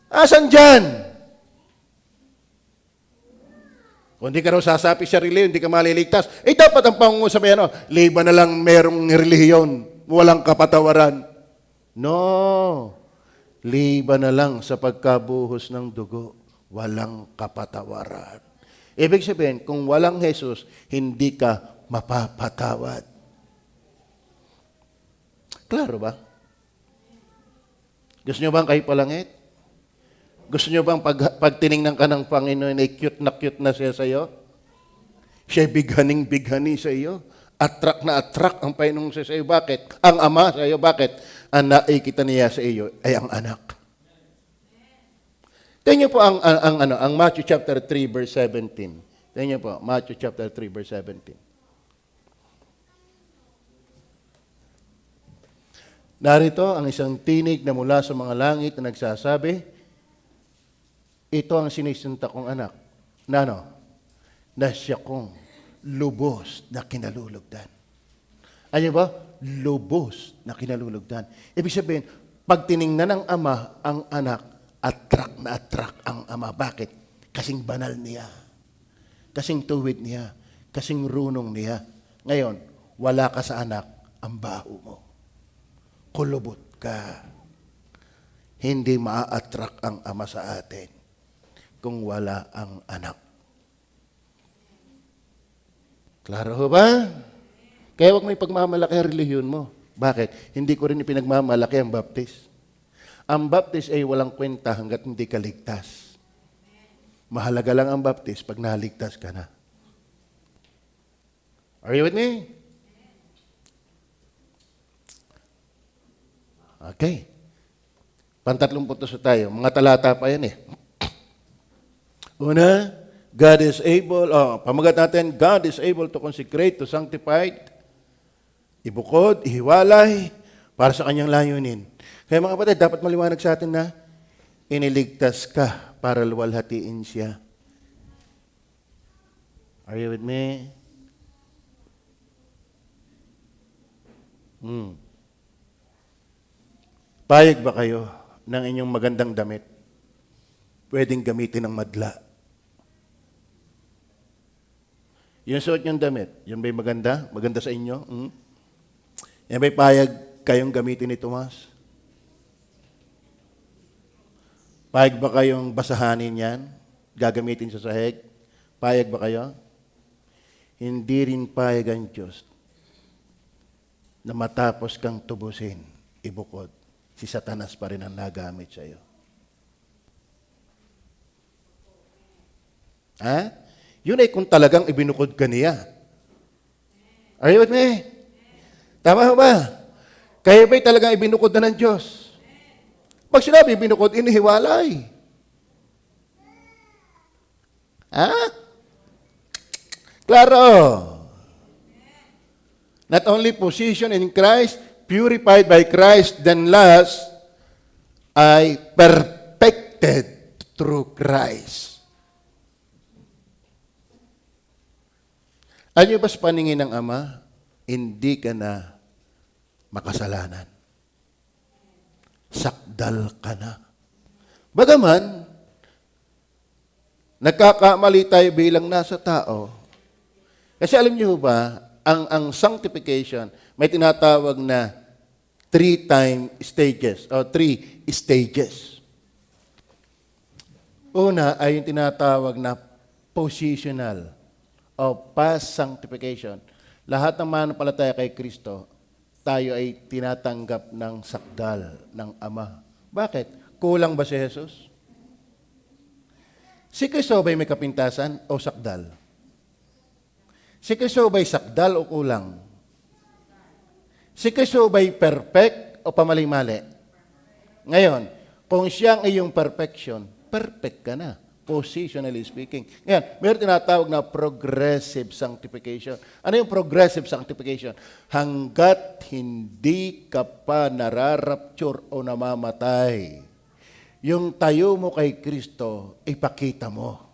Asan dyan? Kung hindi ka raw sasapi sa relihiyon, hindi ka maliligtas. Eh dapat ang pangungusap ay ano, liban na lang merong relihiyon, walang kapatawaran. No. Liban na lang sa pagkabuhos ng dugo, walang kapatawaran. Ibig sabihin, kung walang Jesus, hindi ka mapapatawad. Klaro ba? Gusto nyo bang kayo palangit? Gusto nyo bang pag tiningnan ka ng Panginoon ay cute na siya sa iyo? Siya'y bighaning-bighani sa iyo. Attract na attract ang Panginoon sa iyo. Bakit? Ang Ama sa iyo. Bakit? Ang nakikita niya sa iyo ay ang anak. Tingnan niyo po ang Matthew chapter 3 verse 17. Tingnan niyo po, Matthew chapter 3 verse 17. Narito ang isang tinig na mula sa mga langit na nagsasabi, ito ang sinisinta kong anak. Na siya kong lubos na kinalulugdan. Ano ba? Lubos na kinalulugdan. Ibig sabihin, pag tiningnan ng ama ang anak, attract ang ama. Bakit? Kasing banal niya. Kasing tuwid niya. Kasing runong niya. Ngayon, wala ka sa anak, ang baho mo. Kulubot ka. Hindi maa-attract ang ama sa atin kung wala ang anak. Klaro ho ba? Kaya huwag may pagmamalaki ang relihiyon mo. Bakit? Hindi ko rin ipinagmamalaki ang baptis. Ang baptis ay walang kwenta hanggat hindi ka ligtas. Mahalaga lang ang baptis pag naligtas ka na. Are you with me? Okay. Pantatlong puntos tayo. Mga talata pa yan eh. Una, God is able, pamagat natin, God is able to consecrate, to sanctify, ibukod, ihiwalay, para sa kanyang layunin. Kaya mga kapatid, dapat maliwanag sa atin na iniligtas ka para luwalhatiin siya. Are you with me? Payag ba kayo ng inyong magandang damit? Pwedeng gamitin ng madla. Yung suot niyong damit, yun ba'y maganda? Maganda sa inyo? Yan ba'y payag kayong gamitin ni Tomas? Payag ba kayong basahanin yan? Gagamitin sa sahig? Payag ba kayo? Hindi rin payag ang Diyos na matapos kang tubusin, ibukod, si Satanas pa rin ang nagamit sa iyo. Ha? Yun ay kung talagang ibinukod ka niya. Are you with me? Tama ba? Kaya ba'y talagang ibinukod na ng Diyos? Pag sinabi ibinukod, inihiwalay. Ha? Klaro. Not only position in Christ, purified by Christ, then last, ay perfected through Christ. Ano ba sa paningin ng Ama? Hindi ka na makasalanan. Sakdal ka na. Bagaman, nagkakamali tayo bilang nasa tao. Kasi alam niyo ba, ang sanctification, may tinatawag na 3 stages. Una ay yung tinatawag na positional o past sanctification. Lahat ng manampalataya kay Kristo, tayo ay tinatanggap ng sakdal ng Ama. Bakit? Kulang ba si Jesus? Si Kristo ba'y may kapintasan o sakdal? Si Kristo ba'y sakdal o kulang? Si Kristo ba'y perfect o pamali-mali? Ngayon, kung siyang iyong perfection, perfect ka na. Positionally speaking. Ngayon, meron tinatawag na progressive sanctification. Ano yung progressive sanctification? Hanggat hindi ka pa nararapture o namamatay, yung tayo mo kay Kristo, ipakita mo.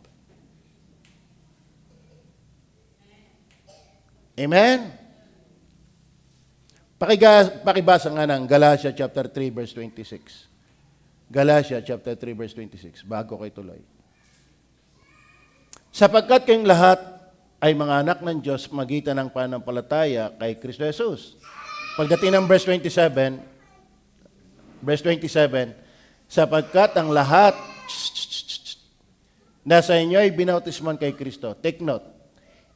Amen? Pakibasa nga ng Galatia chapter 3 verse 26. Galatia chapter 3 verse 26, bago kay tuloy. Sapagkat kayong lahat ay mga anak ng Diyos magitan ng pananampalataya kay Kristo Jesus. Pagdating ng verse 27, sapagkat ang lahat nasa inyo ay binautisman kay Kristo. Take note,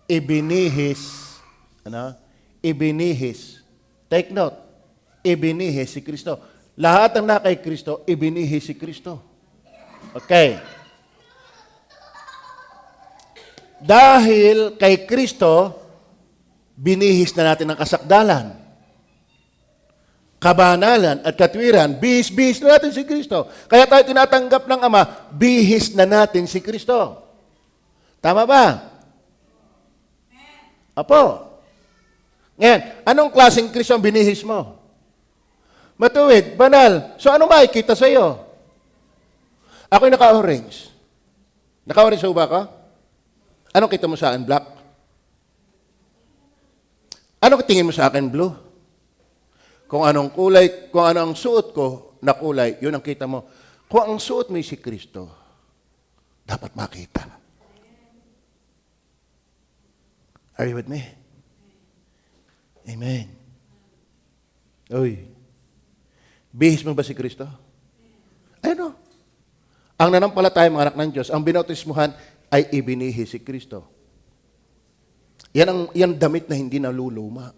ibinihis, ibinihis. Take note, ibinihis si Kristo. Lahat ng na kay Kristo, ibinihis si Kristo. Okay. Dahil kay Kristo, binihis na natin ang kasakdalan, kabanalan at katwiran. Bihis na natin si Kristo. Kaya tayo tinatanggap ng Ama, bihis na natin si Kristo. Tama ba? Apo. Ngayon, anong klaseng Kristo ang binihis mo? Matuwid, banal. So, ano makikita sa iyo? Ako'y naka-orange. Naka-orange ba ka? Anong kita mo sa akin? Black? Anong tingin mo sa akin? Blue? Kung anong kulay, kung ano ang suot ko na kulay, yun ang kita mo. Kung ang suot mo si Kristo, dapat makita. Are you with me? Amen. Uy. Bihis mo ba si Kristo? Ano? Ang nanampalataya mga anak ng Diyos, ang binautismuhan ay ibinihi si Kristo. Yan damit na hindi naluluma.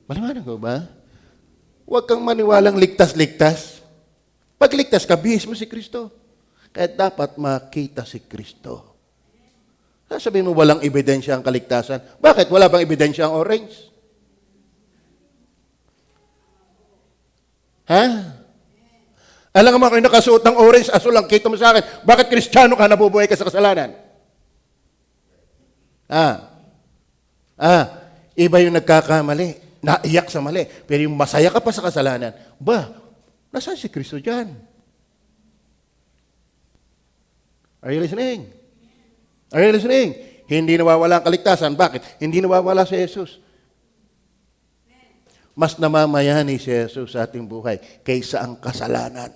Maliwanag ko ba? Huwag kang maniwalang ligtas-ligtas. Pag ligtas ka, bihis mo si Kristo. Kaya dapat makita si Kristo. Sasabihin mo walang ebidensya ang kaligtasan. Bakit? Wala bang ebidensya ang orange? Ha? Alam mo kayo nakasuot ng orange, aso lang, kita mo sa akin, bakit Kristiyano ka, nabubuhay ka sa kasalanan? Iba yung nagkakamali, naiyak sa mali, pero yung masaya ka pa sa kasalanan, nasaan si Kristo dyan? Are you listening? Are you listening? Hindi nawawala ang kaligtasan. Bakit? Hindi nawawala si Jesus. Mas namamayani si Jesus sa ating buhay kaysa ang kasalanan.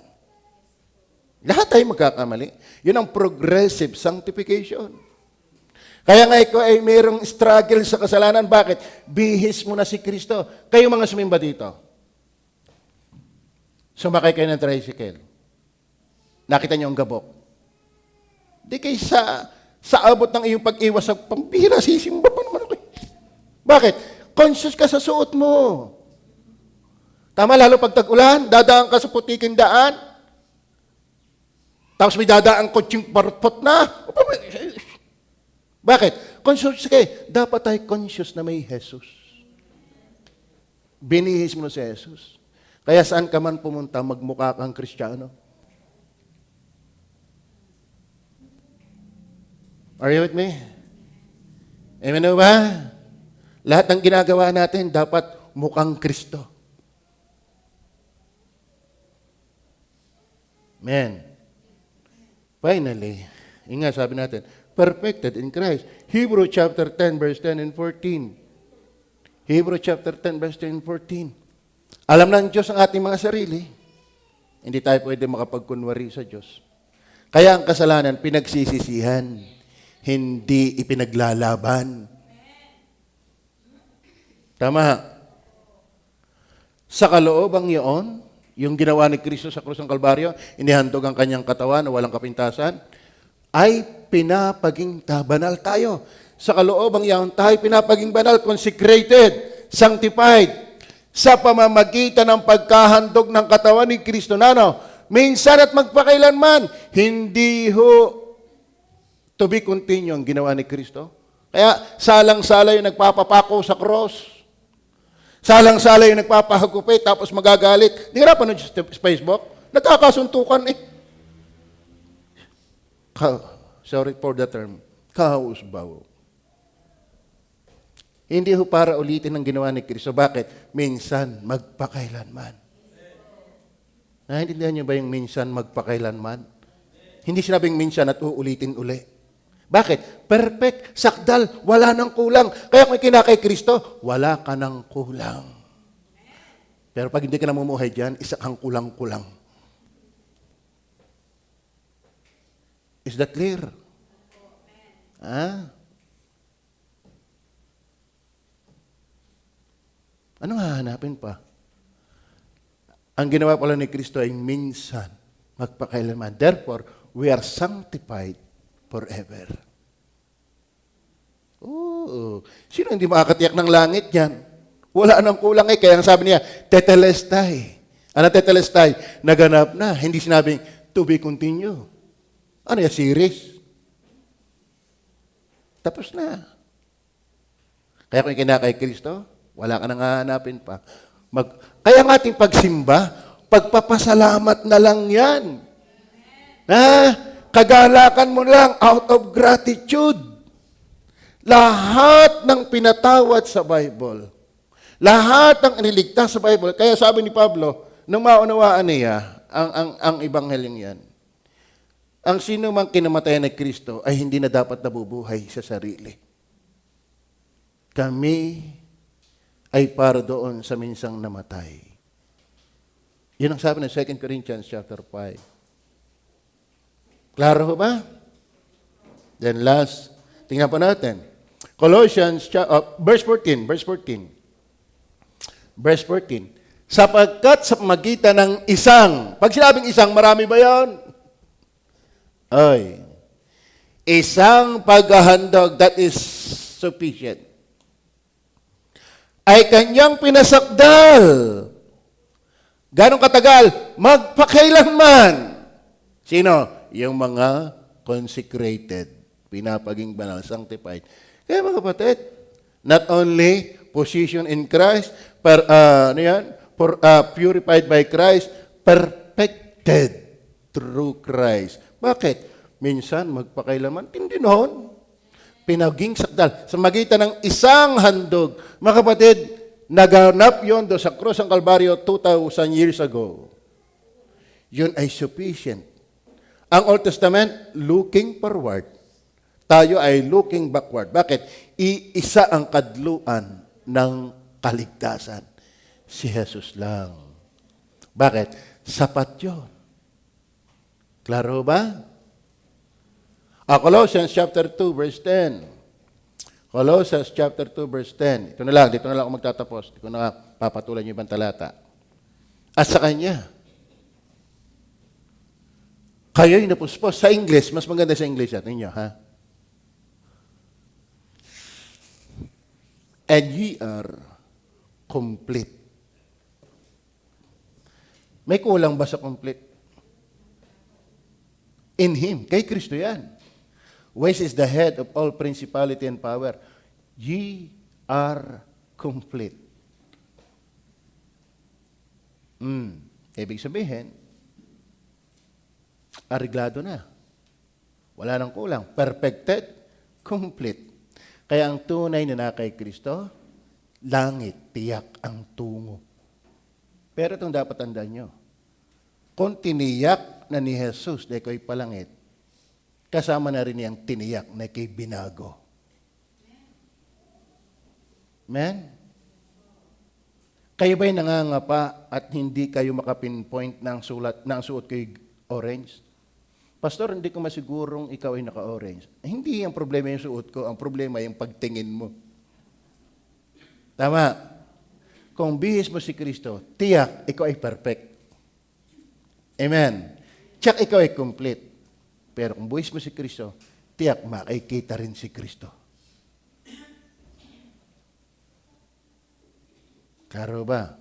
Lahat tayo magkakamali. Yun ang progressive sanctification. Kaya nga ikaw ay mayroong struggle sa kasalanan. Bakit? Bihis mo na si Kristo. Kayo mga sumimba dito. Sumakay kayo ng tricycle. Nakita niyo ang gabok. Di kayo sa abot ng iyong pag-iwas sa pampira, sisimba pa naman ako. Bakit? Conscious ka sa suot mo. Tama, lalo pag tag-ulan, dadaan ka sa putiking daan. Tapos may dadaan kutsing parpot na. Bakit? Conscious kayo. Dapat tayo conscious na may Jesus. Binihis mo na si Jesus. Kaya saan ka man pumunta, magmukha kang Kristiyano. Are you with me? Amen ba? Lahat ng ginagawa natin, dapat mukhang Kristo. Amen. Finally, yun nga sabi natin, perfected in Christ. Hebrew chapter 10, verse 10 and 14. Hebrew chapter 10, verse 10 and 14. Alam ng Diyos ang ating mga sarili. Hindi tayo pwede makapagkunwari sa Diyos. Kaya ang kasalanan, pinagsisisihan. Hindi ipinaglalaban. Tama. Sa kaloobang iyon, yung ginawa ni Kristo sa krus ng Kalbaryo, inihandog ang kanyang katawan na walang kapintasan, ay pinapaging banal tayo. Sa kaloobang iyon, tayo pinapaging banal, consecrated, sanctified, sa pamamagitan ng pagkahandog ng katawan ni Kristo na minsan at magpakailanman, hindi ho to be continue ang ginawa ni Kristo. Kaya salang-sala yung nagpapapako sa cross. Salang-sala yung nagpapahagupit tapos magagalit. Di ka na panood sa Facebook? Nagkakasuntukan eh. Sorry for the term. Kausbaw. Hindi ho para ulitin ang ginawa ni Kristo. Bakit? Minsan magpakailanman. Naintindihan niyo ba yung minsan magpakailanman? Hindi sinabing minsan at uulitin uli. Bakit? Perfect, sakdal, wala nang kulang. Kaya kung kinakay Kristo, wala ka nang kulang. Pero pag hindi ka namumuhay dyan, isa kang kulang-kulang. Is that clear? Ah? Anong hahanapin pa? Ang ginawa pala ni Kristo ay minsan, magpakailanman. Therefore, we are sanctified forever. Oo. Sino hindi makakatiyak ng langit yan? Wala nang kulang eh. Kaya ang sabi niya, tetelestai. Ano tetelestai? Naganap na. Hindi sinabing, to be continue. Ano yung series? Tapos na. Kaya kung kinakay Kristo, wala ka nang hahanapin pa. Kaya nga ating pagsimba, pagpapasalamat na lang yan. Kagalakan mo lang out of gratitude. Lahat ng pinatawad sa Bible, lahat ng iniligtas sa Bible, kaya sabi ni Pablo, nung maunawaan niya ang Ebanghelyong yan, ang sino mang kinamatay ni Kristo ay hindi na dapat nabubuhay sa sarili. Kami ay para doon sa minsang namatay. Yun ang sabi ng 2 Corinthians chapter 5. Klaro ba? Then last, tingnan pa natin. Colossians, verse 14. Verse 14. Sapagkat sa pamagitan ng isang, pag sinabing isang, marami ba yun? Ay, isang paghahandog that is sufficient. Ay kanyang pinasakdal. Ganong katagal? Magpakailanman. Sino? Yung mga consecrated, pinapaging banal, sanctified. Kaya mga kapatid, not only position in Christ, purified by Christ, perfected through Christ. Bakit? Minsan, magpakailanman, tindi noon. Pinaging sakdal. Sa magitan ng isang handog. Mga kapatid, naganap yon do sa krus ng Kalbaryo 2,000 years ago. Yun ay sufficient. Ang Old Testament, looking forward. Tayo ay looking backward. Bakit? Iisa ang kadluan ng kaligtasan. Si Jesus lang. Bakit? Sapat yun. Klaro ba? Colossians chapter 2 verse 10. Colossians chapter 2 verse 10. Dito na lang ako magtatapos. Dito na papatulan yung ibang talata. At sa kanya, kayo'y napuspos. Sa English, mas maganda sa English natin ninyo, ha? And ye are complete. May kulang ba sa complete? In Him. Kay Kristo yan. Which is the head of all principality and power. Ye are complete. Ibig sabihin, ariglado na. Wala nang kulang. Perfected, complete. Kaya ang tunay na kay Kristo, langit, tiyak ang tungo. Pero itong dapat tandaan nyo, kung tiniyak na ni Jesus na ikaw palangit, kasama na rin niyang tiniyak na ikay binago. Amen? Kayo ba'y nangangapa at hindi kayo makapinpoint ng suot ko'y orange? Pastor, hindi ko masigurong ikaw ay naka-orange. Hindi ang problema yung suot ko, ang problema yung pagtingin mo. Tama. Kung bihis mo si Kristo, tiyak, ikaw ay perfect. Amen. Tiyak, ikaw ay complete. Pero kung buwis mo si Kristo, tiyak makikita rin si Kristo. Klaro ba?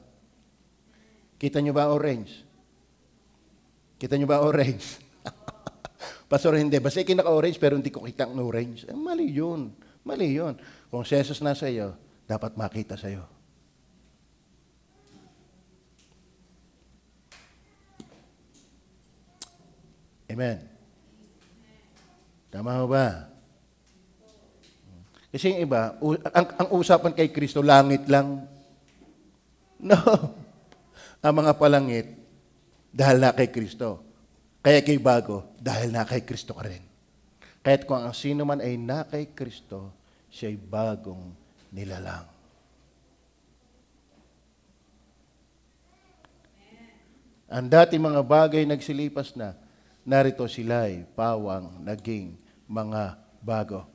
Kita nyo ba orange? Kita nyo ba orange? Pastor, hindi. Basta naka-orange pero hindi ko kita ang orange. Mali yun. Mali yun. Kung si Jesus nasa iyo, dapat makita sa iyo. Amen. Tama mo ba? Kasi yung iba, ang usapan kay Kristo, langit lang. No. Ang mga palangit, dahil na kay Kristo. Kaya kay bago, dahil na kay Kristo ka rin. Kahit kung ang sino man ay na kay Kristo, siya'y bagong nilalang. Ang dati mga bagay nagsilipas na, narito sila'y pawang naging mga bago.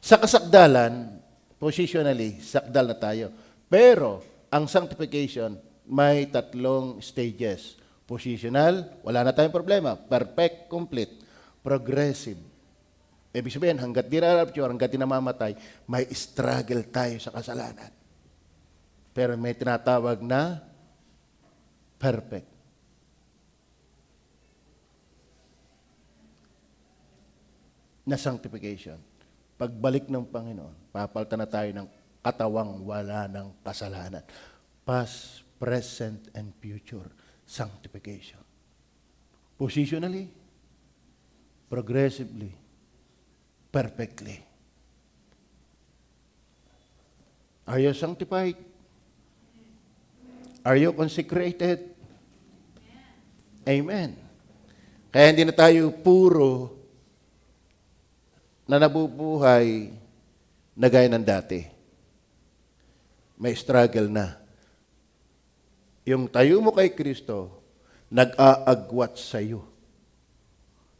Sa kasakdalan, positionally, sakdal na tayo. Pero, ang sanctification, may 3 stages. Positional, wala na tayong problema. Perfect, complete. Progressive. Ibig sabihin, hanggat di na-rapture, hanggat di namamatay, may struggle tayo sa kasalanan. Pero may tinatawag na perfect. Na sanctification. Pagbalik ng Panginoon, papalitan na tayo ng katawang wala ng kasalanan. Past, present, and future sanctification. Positionally, progressively, perfectly. Are you sanctified? Are you consecrated? Amen. Kaya hindi na tayo puro na nabubuhay na gaya ng dati. May struggle na. Yung tayo mo kay Kristo, nag-aagwat sa iyo.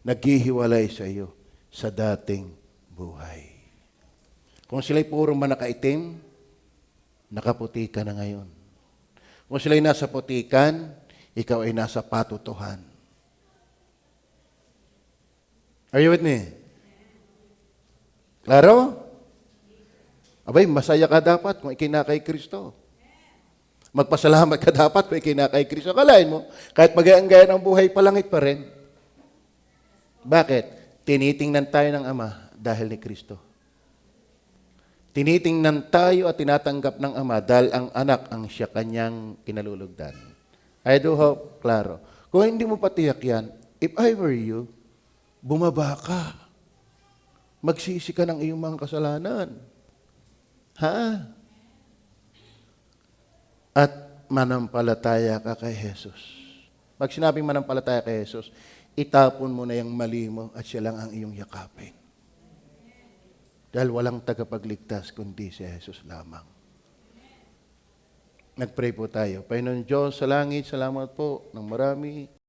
Naghihiwalay sa iyo sa dating buhay. Kung sila'y puro manakaitim, nakaputi ka na ngayon. Kung sila'y nasa putikan, ikaw ay nasa patutuhan. Are you with me? Klaro? Abay, masaya ka dapat kung ikinakay Kristo. Magpasalamat ka dapat kung ikinakay Kristo. Kalain mo, kahit magayang-gaya ng buhay, palangit pa rin. Bakit? Tinitingnan tayo ng Ama dahil ni Kristo. Tinitingnan tayo at tinatanggap ng Ama dahil ang anak ang siya kanyang kinalulugdan. I do hope, klaro. Kung hindi mo patiyak yan, if I were you, bumaba ka. Magsisi ka ng iyong mga kasalanan. Ha? At manampalataya ka kay Jesus. Pag sinabing manampalataya kay Jesus, itapon mo na yung mali mo at siya lang ang iyong yakapin. Dahil walang tagapagligtas kundi si Jesus lamang. Nag-pray po tayo. Panginoon Diyos sa langit, salamat po ng marami